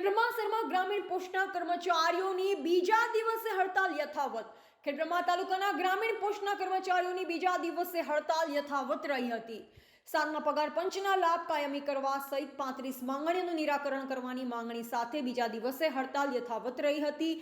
ખેડબ્રહ્મા ગ્રામીણ પોસ્ટના કર્મચારીઓની બીજા દિવસે હડતાલ યથાવત. ખેડબ્રહ્મા તાલુકાના ગ્રામીણ પોસ્ટના કર્મચારીઓની બીજા દિવસે હડતાલ યથાવત રહી હતી. સાતમા પગાર પંચના લાભ કાયમી કરવા સહિત 35 માંગણીઓનું નિરાકરણ કરવાની માંગણી સાથે બીજા દિવસે હડતાલ યથાવત રહી હતી.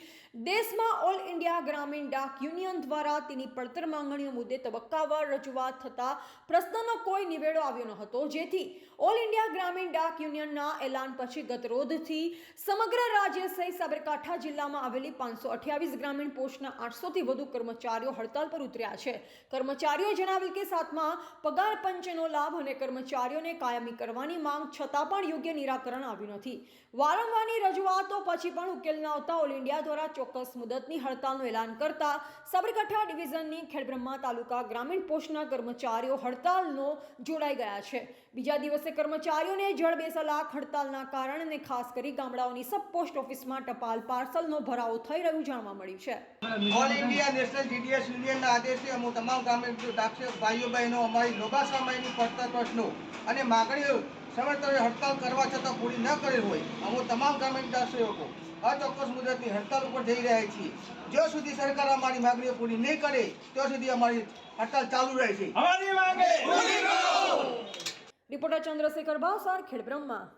દેશમાં ઓલ ઇન્ડિયા ગ્રામીણ ડાક યુનિયન દ્વારા તેની પડતર માંગણીઓ મુદ્દે તબક્કાવાર રજૂઆત થતા પ્રશ્નનો કોઈ નિવેડો આવ્યો ન હતો, જેથી ઓલ ઇન્ડિયા ગ્રામીણ ડાક યુનિયનના એલાન પછી ગતરોજથી સમગ્ર રાજ્ય સહિત સાબરકાંઠા જિલ્લામાં આવેલી 528 ગ્રામીણ પોસ્ટના 800થી વધુ કર્મચારીઓ હડતાલ પર ઉતર્યા છે. કર્મચારીઓએ જણાવ્યું કે સાતમા પગાર પંચનો લાભ અને કર્મચારીઓને કાયમી કરવાની માંગ છતાં પણ યોગ્ય નિરાકરણ આવ્યું નથી. વારંવારની રજૂઆતો પછી પણ ઉકેલ ન આવતા ઓલ ઇન્ડિયા દ્વારા ચોક્કસ મુદતની હડતાલનું એલાન કરતા સાબરકાંઠા ડિવિઝનની ખેડબ્રહ્મા તાલુકા ગ્રામીણ પોસ્ટના કર્મચારીઓ હડતાલનો જોડાઈ ગયા છે. બીજા દિવસે કર્મચારીઓને જળ બેસલાક હડતાલના કારણે ખાસ કરી ગામડાઓની સબ પોસ્ટ ઓફિસમાં ટપાલ પાર્સલનો ભરાવો થઈ રહ્યું જાણવા મળ્યું છે. ઓલ ઇન્ડિયા નેશનલ જીડીએસ યુનિયનના આદેશથી અમે તમામ ગ્રામીણ ડાક ભાઈઓ બહેનો અમારી લોભાસા માહીની પડતર પ્રશ્નો અને માગણીઓ સમયસર હડતાલ કરવા છતાં પૂરી ન કરેલ હોય અમે તમામ ગ્રામીણ ડાક સેવકો અચોક્કસ મુદતની હડતાલ ઉપર જઈ રહ્યા છીએ. જ્યાં સુધી સરકાર અમારી માગણીઓ પૂરી નહીં કરે ત્યાં સુધી અમારી હડતાલ ચાલુ રહે છે. રિપોર્ટર ચંદ્રશેખર ભાવસાર, ખેડબ્રહ્મા.